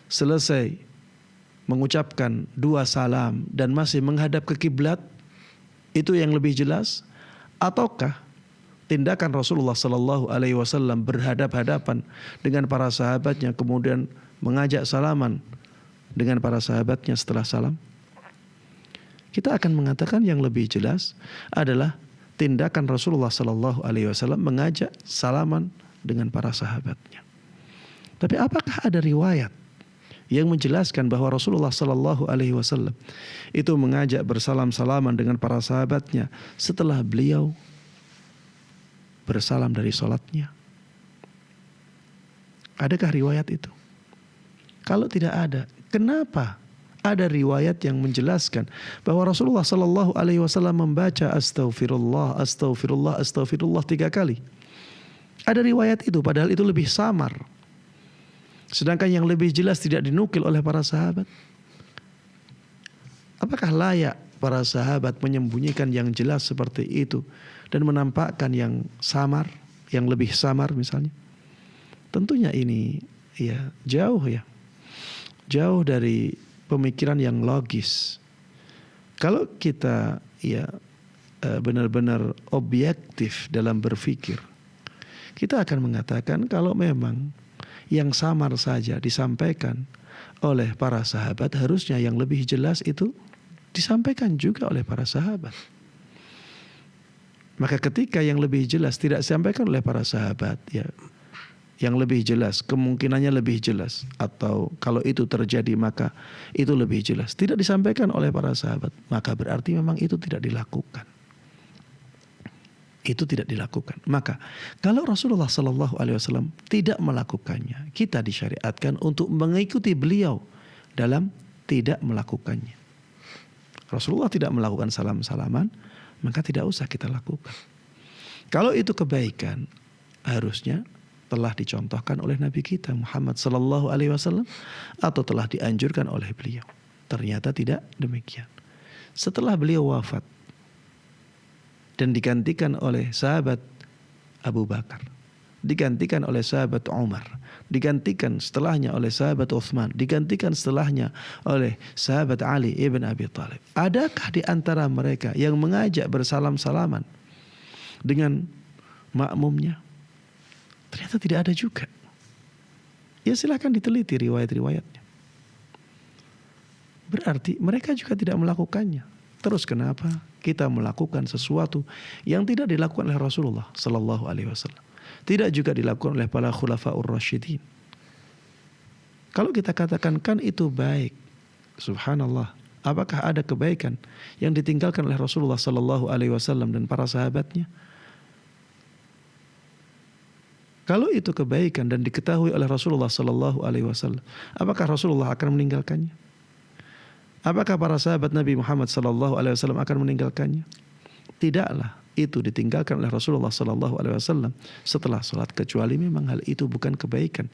selesai mengucapkan dua salam dan masih menghadap ke kiblat, itu yang lebih jelas? Ataukah tindakan Rasulullah Sallallahu Alaihi Wasallam berhadap-hadapan dengan para sahabatnya kemudian mengajak salaman dengan para sahabatnya setelah salam? Kita akan mengatakan yang lebih jelas adalah tindakan Rasulullah Sallallahu Alaihi Wasallam mengajak salaman dengan para sahabatnya. Tapi apakah ada riwayat yang menjelaskan bahwa Rasulullah Sallallahu Alaihi Wasallam itu mengajak bersalam-salaman dengan para sahabatnya setelah beliau bersalam dari sholatnya? Adakah riwayat itu? Kalau tidak ada, kenapa ada riwayat yang menjelaskan bahwa Rasulullah Sallallahu Alaihi Wasallam membaca astaghfirullah, astaghfirullah, astaghfirullah 3 kali? Ada riwayat itu, padahal itu lebih samar. Sedangkan yang lebih jelas tidak dinukil oleh para sahabat. Apakah layak para sahabat menyembunyikan yang jelas seperti itu dan menampakkan yang samar, yang lebih samar misalnya? Tentunya ini jauh dari pemikiran yang logis. Kalau kita benar-benar objektif dalam berpikir, kita akan mengatakan kalau memang yang samar saja disampaikan oleh para sahabat, harusnya yang lebih jelas itu disampaikan juga oleh para sahabat. Maka ketika yang lebih jelas tidak disampaikan oleh para sahabat, yang lebih jelas, kemungkinannya lebih jelas, atau kalau itu terjadi maka itu lebih jelas, tidak disampaikan oleh para sahabat, maka berarti memang itu tidak dilakukan. Itu tidak dilakukan. Maka kalau Rasulullah Sallallahu Alaihi Wasallam tidak melakukannya, kita disyariatkan untuk mengikuti beliau dalam tidak melakukannya. Rasulullah tidak melakukan salam-salaman, maka tidak usah kita lakukan. Kalau itu kebaikan, harusnya telah dicontohkan oleh Nabi kita Muhammad Sallallahu Alaihi Wasallam atau telah dianjurkan oleh beliau. Ternyata tidak demikian. Setelah beliau wafat dan digantikan oleh sahabat Abu Bakar, digantikan oleh sahabat Umar, digantikan setelahnya oleh sahabat Uthman, digantikan setelahnya oleh sahabat Ali ibn Abi Thalib. Adakah di antara mereka yang mengajak bersalam-salaman dengan makmumnya? Ternyata tidak ada juga. ya silahkan diteliti riwayat-riwayatnya. Berarti mereka juga tidak melakukannya. Terus kenapa kita melakukan sesuatu yang tidak dilakukan oleh Rasulullah Sallallahu Alaihi Wasallam, tidak juga dilakukan oleh para khulafaur rasyidin? Kalau kita katakan kan itu baik, subhanallah, apakah ada kebaikan yang ditinggalkan oleh Rasulullah Sallallahu Alaihi Wasallam dan para sahabatnya? Kalau itu kebaikan dan diketahui oleh Rasulullah Sallallahu Alaihi Wasallam, apakah Rasulullah akan meninggalkannya? Apakah para sahabat Nabi Muhammad Sallallahu Alaihi Wasallam akan meninggalkannya? Tidaklah itu ditinggalkan oleh Rasulullah Sallallahu Alaihi Wasallam setelah sholat, kecuali memang hal itu bukan kebaikan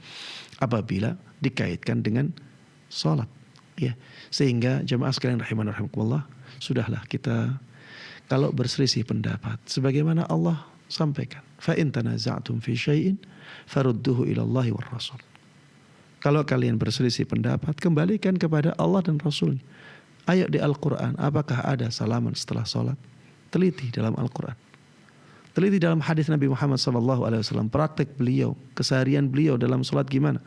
apabila dikaitkan dengan sholat. Ya, sehingga jemaah sekalian rahimani rahimakumullah, sudahlah kita kalau berselisih pendapat, sebagaimana Allah sampaikan, fa in tanaza'tum fi syai'in farudduhu ila Allahi war Rasul. Kalau kalian berselisih pendapat, kembalikan kepada Allah dan Rasul. Ayat di Al-Quran, apakah ada salaman setelah sholat? Teliti dalam Al-Quran. Teliti dalam hadis Nabi Muhammad SAW, praktek beliau, keseharian beliau dalam sholat gimana?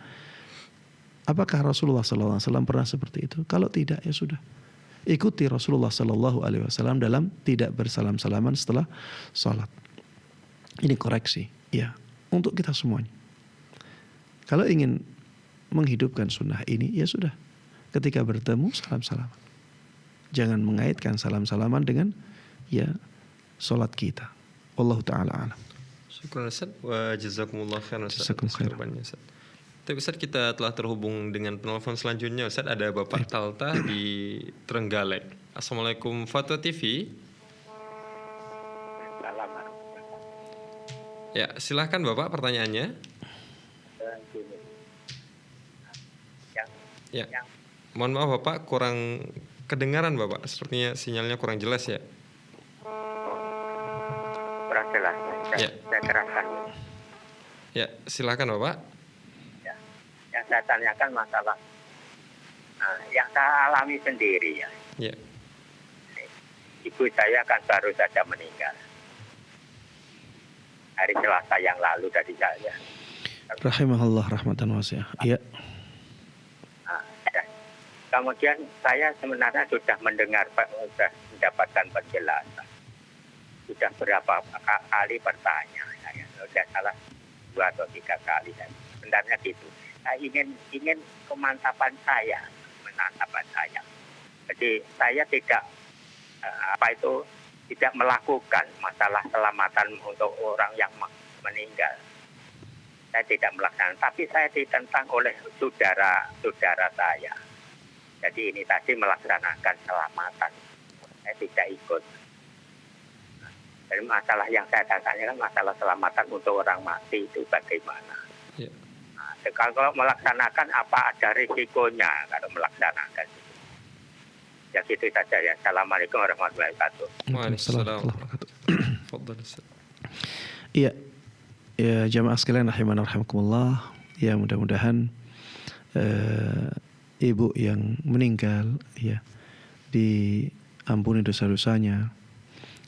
Apakah Rasulullah SAW pernah seperti itu? Kalau tidak, ya sudah. Ikuti Rasulullah SAW dalam tidak bersalam-salaman setelah sholat. Ini koreksi, ya, untuk kita semuanya. Kalau ingin menghidupkan sunnah ini, ya sudah. Ketika bertemu, salam-salaman. Jangan mengaitkan salam-salaman dengan ya sholat kita. Wallahu ta'ala alam. Syukran Ustaz wa jazakumullah khairan Ustaz. Jazakum khairan. Tapi Ustaz, kita telah terhubung dengan penelpon selanjutnya. Ustaz, ada Bapak Talta di Trenggalek. Assalamualaikum Fatwa TV. Ya, silahkan Bapak pertanyaannya. Ya, mohon maaf Bapak, kurang kedengaran Bapak. Sepertinya sinyalnya kurang jelas ya. Kurang jelas. Ya. Saya terangkan. Ya, silahkan Bapak. Ya. Yang saya tanyakan masalah yang saya alami sendiri ya. Ya. Ibu saya kan baru saja meninggal. Hari Selasa yang lalu dari saya. Rahimahullah rahmatan wasi'ah. Iya. Kemudian saya sebenarnya sudah mendengar, sudah mendapatkan penjelasan. Sudah berapa kali bertanya, saya sudah salah 2 atau 3 kali. Sebenarnya gitu. Saya ingin kemantapan saya. Jadi saya tidak tidak melakukan masalah keselamatan untuk orang yang meninggal. Saya tidak melaksanakan, tapi saya ditentang oleh saudara saya. Jadi ini tadi melaksanakan selamatan. Saya tidak ikut. Jadi masalah yang saya tanyakan masalah selamatan untuk orang mati itu bagaimana? Ya. Nah, kalau melaksanakan apa ada risikonya kalau melaksanakan? Ya gitu saja ya. Assalamualaikum warahmatullahi wabarakatuh. Waalaikumsalam. Fadhal Ustaz. Iya. Ya jamaah sekalian rahimana rahimakumullah. Ya mudah-mudahan ibu yang meninggal ya diampuni dosa-dosanya,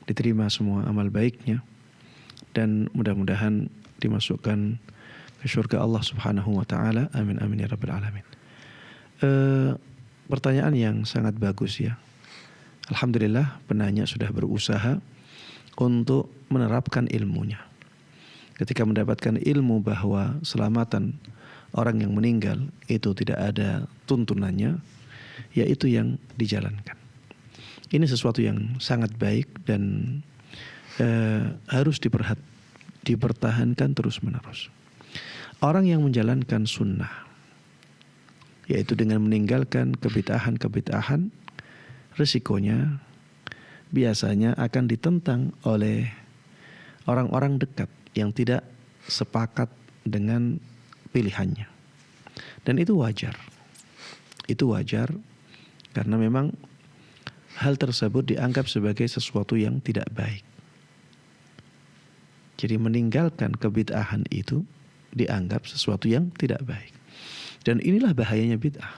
diterima semua amal baiknya, dan mudah-mudahan dimasukkan ke surga Allah Subhanahu wa taala. Amin amin ya rabbal alamin. Pertanyaan yang sangat bagus ya. Alhamdulillah penanya sudah berusaha untuk menerapkan ilmunya. Ketika mendapatkan ilmu bahwa selamatan orang yang meninggal itu tidak ada tuntunannya, yaitu yang dijalankan. Ini sesuatu yang sangat baik dan harus dipertahankan terus-menerus. Orang yang menjalankan sunnah, yaitu dengan meninggalkan kebid'ahan-kebid'ahan, resikonya biasanya akan ditentang oleh orang-orang dekat yang tidak sepakat dengan pilihannya. Dan itu wajar. Itu wajar karena memang hal tersebut dianggap sebagai sesuatu yang tidak baik. Jadi meninggalkan kebid'ahan itu dianggap sesuatu yang tidak baik. Dan inilah bahayanya bid'ah.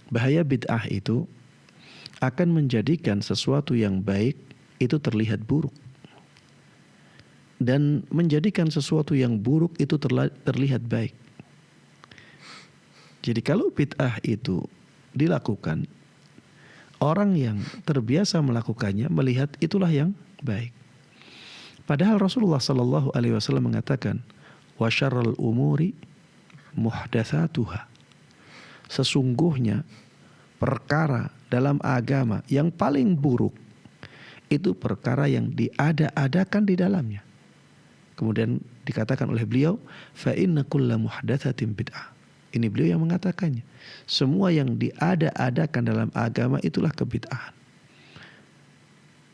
Bahaya bid'ah itu akan menjadikan sesuatu yang baik itu terlihat buruk. Dan menjadikan sesuatu yang buruk itu terlihat baik. Jadi kalau bid'ah itu dilakukan, orang yang terbiasa melakukannya melihat itulah yang baik. Padahal Rasulullah sallallahu alaihi wasallam mengatakan, "Wa syarrul umuri muhdatsatuha." Sesungguhnya perkara dalam agama yang paling buruk itu perkara yang diada-adakan di dalamnya. Kemudian dikatakan oleh beliau, "Fa inna kulla muhdatsatin bid'ah." Ini beliau yang mengatakannya. Semua yang diada-adakan dalam agama itulah kebid'ahan.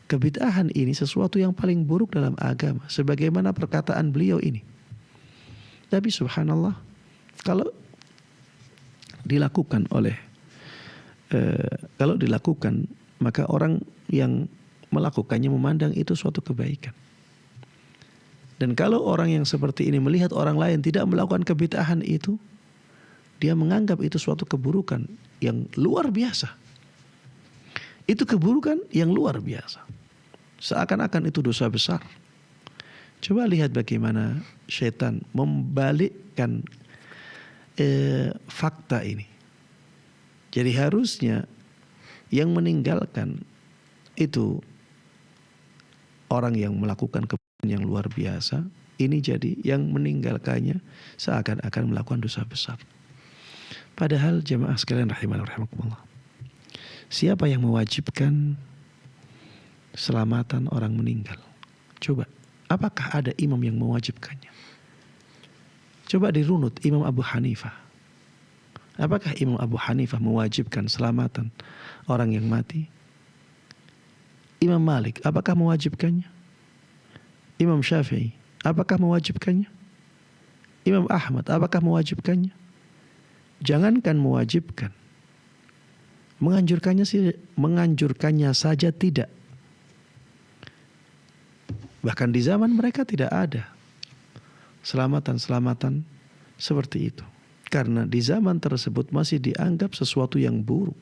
Kebid'ahan ini sesuatu yang paling buruk dalam agama, sebagaimana perkataan beliau ini. Tapi subhanallah, kalau dilakukan maka orang yang melakukannya memandang itu suatu kebaikan. Dan kalau orang yang seperti ini melihat orang lain tidak melakukan kebid'ahan itu, dia menganggap itu suatu keburukan yang luar biasa. Itu keburukan yang luar biasa. Seakan-akan itu dosa besar. Coba lihat bagaimana syaitan membalikkan fakta ini. Jadi harusnya yang meninggalkan itu orang yang melakukan keburukan yang luar biasa, ini jadi yang meninggalkannya seakan-akan melakukan dosa besar. Padahal jemaah sekalian rahimani rahimakumullah, siapa yang mewajibkan selamatan orang meninggal? Coba, apakah ada imam yang mewajibkannya? Coba dirunut Imam Abu Hanifah. Apakah Imam Abu Hanifah mewajibkan selamatan orang yang mati? Imam Malik, apakah mewajibkannya? Imam Syafi'i, apakah mewajibkannya? Imam Ahmad, apakah mewajibkannya? Jangankan mewajibkan, menganjurkannya saja tidak. Bahkan di zaman mereka tidak ada selamatan seperti itu. Karena di zaman tersebut masih dianggap sesuatu yang buruk.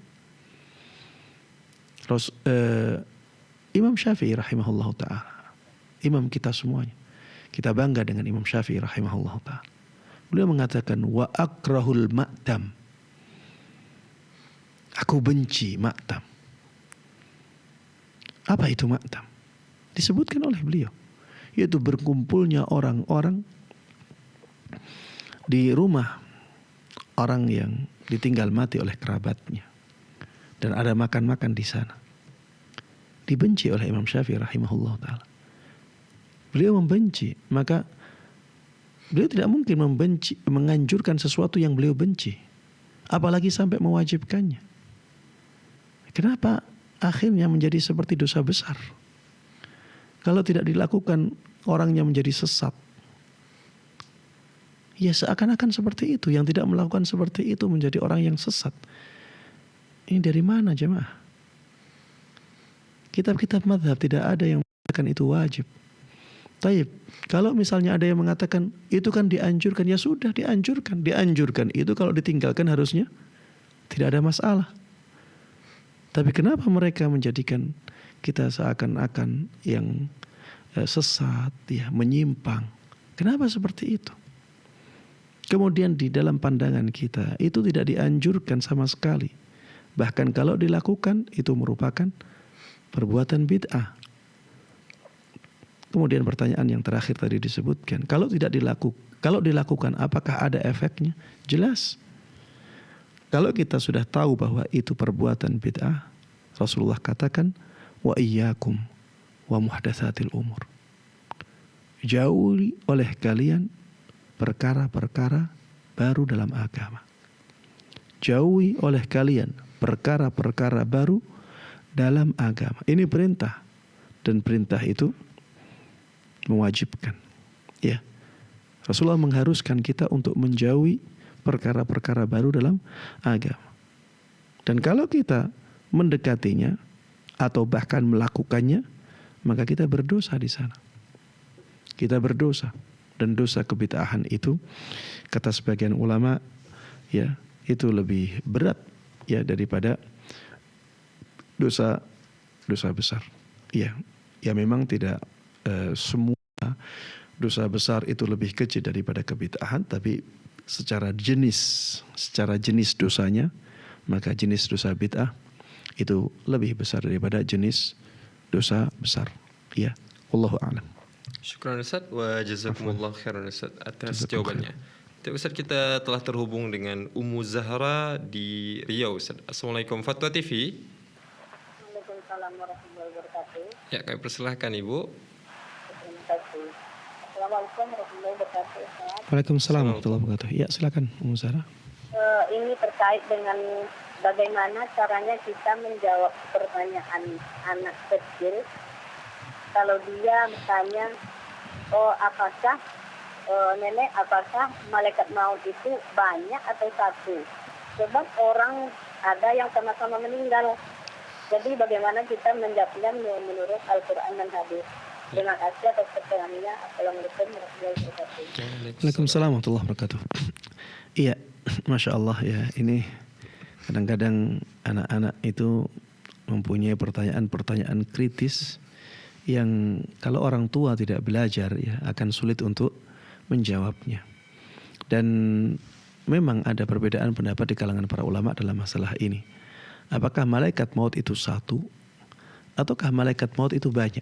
Imam Syafi'i rahimahullah ta'ala, imam kita semuanya, kita bangga dengan Imam Syafi'i rahimahullah ta'ala. Beliau mengatakan, wa akrahul ma'tam. Aku benci ma'tam. Apa itu ma'tam? Disebutkan oleh beliau, yaitu berkumpulnya orang-orang di rumah orang yang ditinggal mati oleh kerabatnya, dan ada makan-makan di sana. Dibenci oleh Imam Syafi'i rahimahullah ta'ala. Beliau membenci, maka beliau tidak mungkin menganjurkan sesuatu yang beliau benci, apalagi sampai mewajibkannya. Kenapa akhirnya menjadi seperti dosa besar? Kalau tidak dilakukan, orangnya menjadi sesat. Ya seakan-akan seperti itu. Yang tidak melakukan seperti itu menjadi orang yang sesat. Ini dari mana jemaah? Kitab-kitab mazhab tidak ada yang mengatakan itu wajib. Taib, kalau misalnya ada yang mengatakan itu kan dianjurkan, ya sudah dianjurkan. Dianjurkan itu kalau ditinggalkan harusnya tidak ada masalah. Tapi kenapa mereka menjadikan kita seakan-akan yang sesat, ya, menyimpang? Kenapa seperti itu? Kemudian di dalam pandangan kita itu tidak dianjurkan sama sekali. Bahkan kalau dilakukan itu merupakan perbuatan bid'ah. Kemudian pertanyaan yang terakhir tadi disebutkan, kalau dilakukan apakah ada efeknya? Jelas. Kalau kita sudah tahu bahwa itu perbuatan bid'ah, Rasulullah katakan, wa iyyakum wa muhdatsatil umur. Jauhi oleh kalian perkara-perkara baru dalam agama. Jauhi oleh kalian perkara-perkara baru dalam agama. Ini perintah, dan perintah itu mewajibkan. Ya, Rasulullah mengharuskan kita untuk menjauhi perkara-perkara baru dalam agama. Dan kalau kita mendekatinya atau bahkan melakukannya, maka kita berdosa di sana. Kita berdosa, dan dosa kebid'ahan itu kata sebagian ulama, ya, itu lebih berat, ya, daripada dosa besar. Ya, memang tidak semua dosa besar itu lebih kecil daripada kebid'ahan, tapi secara jenis dosanya, maka jenis dosa bid'ah itu lebih besar daripada jenis dosa besar. Ya, wallahu a'lam. Syukran Ustaz wa jazakumullah khairan Ustaz atas jawabannya. Tapi Ustaz, kita telah terhubung dengan Ummu Zahra di Riau Ustaz. Assalamualaikum Fatwa TV. Waalaikumsalam warahmatullahi wabarakatuh. Ya, kami persilahkan Ibu. Terima kasih. Assalamualaikum warahmatullahi wabarakatuh. Ustaz. Waalaikumsalam warahmatullahi wabarakatuh. Ya, silakan Ummu Zahra. Ini terkait dengan bagaimana caranya kita menjawab pertanyaan anak kecil kalau dia bertanya, oh apakah nenek, apakah malaikat maut itu banyak atau satu? Sebab orang ada yang sama-sama meninggal. Jadi bagaimana kita menjawabnya menurut Al-Quran dan hadis? Terima kasih atas pertanyaannya. Assalamualaikum warahmatullahi wabarakatuh. Waalaikumsalam warahmatullahi wabarakatuh. Iya, Masya Allah ya, ini kadang-kadang anak-anak itu mempunyai pertanyaan-pertanyaan kritis yang kalau orang tua tidak belajar ya akan sulit untuk menjawabnya. Dan memang ada perbedaan pendapat di kalangan para ulama dalam masalah ini. Apakah malaikat maut itu satu ataukah malaikat maut itu banyak?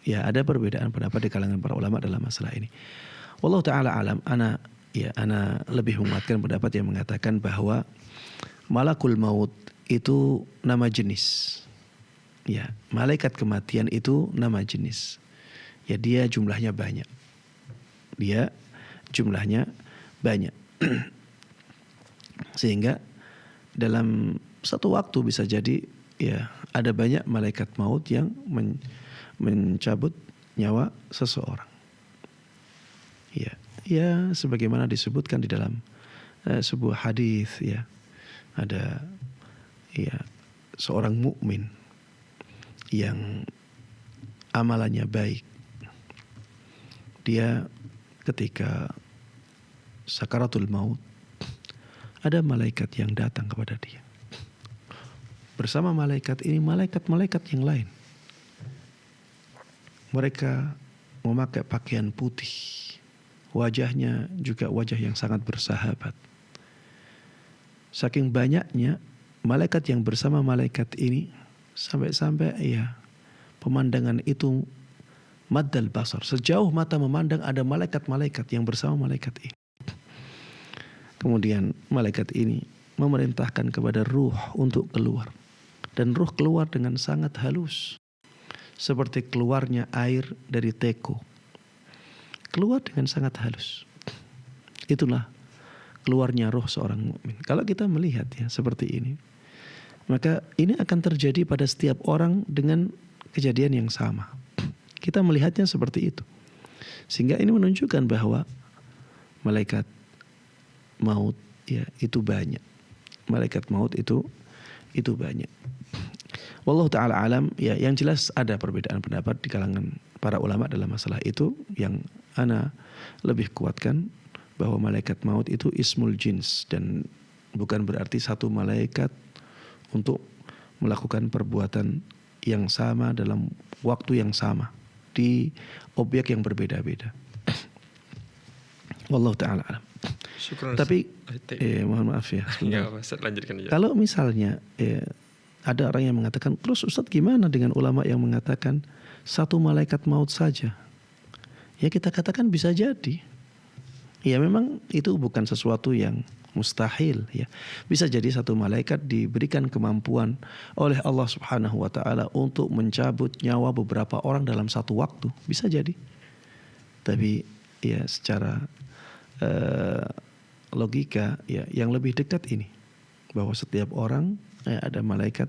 Ya, ada perbedaan pendapat di kalangan para ulama dalam masalah ini. Wallahu taala alam, ana lebih menguatkan pendapat yang mengatakan bahwa malakul maut itu nama jenis. Ya, malaikat kematian itu nama jenis. Ya, dia jumlahnya banyak. Sehingga dalam satu waktu bisa jadi ya ada banyak malaikat maut yang mencabut nyawa seseorang. Ya, sebagaimana disebutkan di dalam sebuah hadis ya. Ada ya seorang mukmin yang amalannya baik. Dia ketika sakaratul maut ada malaikat yang datang kepada dia. Bersama malaikat ini malaikat-malaikat yang lain. Mereka memakai pakaian putih. Wajahnya juga wajah yang sangat bersahabat. Saking banyaknya malaikat yang bersama malaikat ini sampai-sampai ya pemandangan itu maddal basar. Sejauh mata memandang ada malaikat-malaikat yang bersama malaikat ini. Kemudian malaikat ini memerintahkan kepada ruh untuk keluar. Dan ruh keluar dengan sangat halus. Seperti keluarnya air dari teko. Keluar dengan sangat halus. Itulah keluarnya roh seorang mukmin. Kalau kita melihat ya seperti ini, maka ini akan terjadi pada setiap orang dengan kejadian yang sama. Kita melihatnya seperti itu. Sehingga ini menunjukkan bahwa malaikat maut ya itu banyak. Malaikat maut itu banyak. Wallahu taala alam, ya yang jelas ada perbedaan pendapat di kalangan para ulama dalam masalah itu. Yang ana lebih kuatkan bahwa malaikat maut itu ismul jins dan bukan berarti satu malaikat untuk melakukan perbuatan yang sama dalam waktu yang sama di objek yang berbeda-beda. Wallahu taala alam. Syukran. Tapi mohon maaf ya. Ya, Ustaz lanjutkan aja. Kalau misalnya ada orang yang mengatakan, terus Ustaz gimana dengan ulama yang mengatakan satu malaikat maut saja? Ya kita katakan bisa jadi. Ya memang itu bukan sesuatu yang mustahil ya. Bisa jadi satu malaikat diberikan kemampuan oleh Allah Subhanahu wa taala untuk mencabut nyawa beberapa orang dalam satu waktu. Bisa jadi. Tapi ya secara logika ya yang lebih dekat ini bahwa setiap orang ada malaikat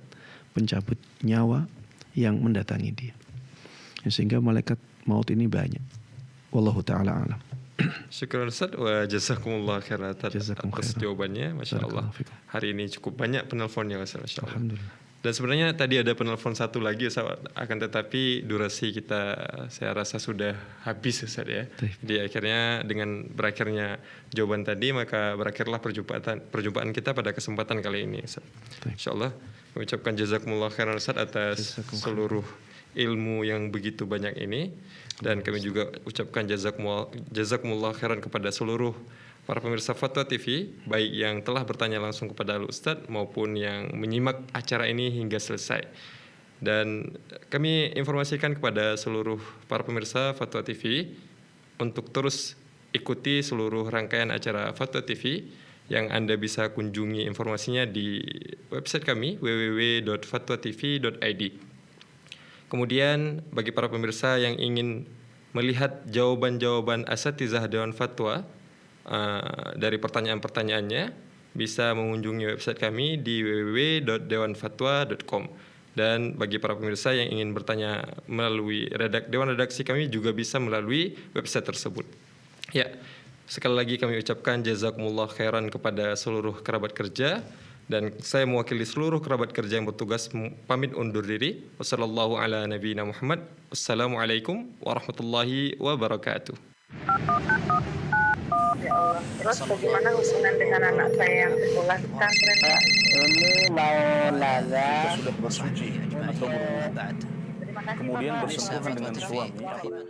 pencabut nyawa yang mendatangi dia. Sehingga malaikat maut ini banyak. Wallahu taala alam. Syukur Ustaz wa jazakumullah khairan atas jawabannya. Masya Allah. Hari ini cukup banyak penelponnya Ustaz. Masya Allah. Alhamdulillah. Dan sebenarnya tadi ada penelpon satu lagi Ustaz, akan tetapi durasi kita saya rasa sudah habis Ustaz ya. Jadi akhirnya dengan berakhirnya jawaban tadi maka berakhirlah perjumpaan kita pada kesempatan kali ini Ustaz. Insyaallah mengucapkan jazakumullah khairan Ustaz atas seluruh ilmu yang begitu banyak ini, dan kami juga ucapkan jazakumullah khairan kepada seluruh para pemirsa Fatwa TV, baik yang telah bertanya langsung kepada Al-Ustadz maupun yang menyimak acara ini hingga selesai. Dan kami informasikan kepada seluruh para pemirsa Fatwa TV untuk terus ikuti seluruh rangkaian acara Fatwa TV yang Anda bisa kunjungi informasinya di website kami www.fatwatv.id. Kemudian bagi para pemirsa yang ingin melihat jawaban-jawaban asatizah Dewan Fatwa dari pertanyaan-pertanyaannya, bisa mengunjungi website kami di www.dewanfatwa.com. Dan bagi para pemirsa yang ingin bertanya melalui Dewan Redaksi kami juga bisa melalui website tersebut. Ya, sekali lagi kami ucapkan jazakumullah khairan kepada seluruh kerabat kerja, dan saya mewakili seluruh kerabat kerja yang bertugas pamit undur diri. Wassallallahu ala nabiyina Muhammad. Wassalamualaikum warahmatullahi wabarakatuh. Ya Allah. Terus bagaimana hubungan dengan anak saya yang sekolah di pesantren? Ini mau nanya. Sudah bersuci atau belum? Terima kasih Kemudian Bapak. bersentuhan dengan suami.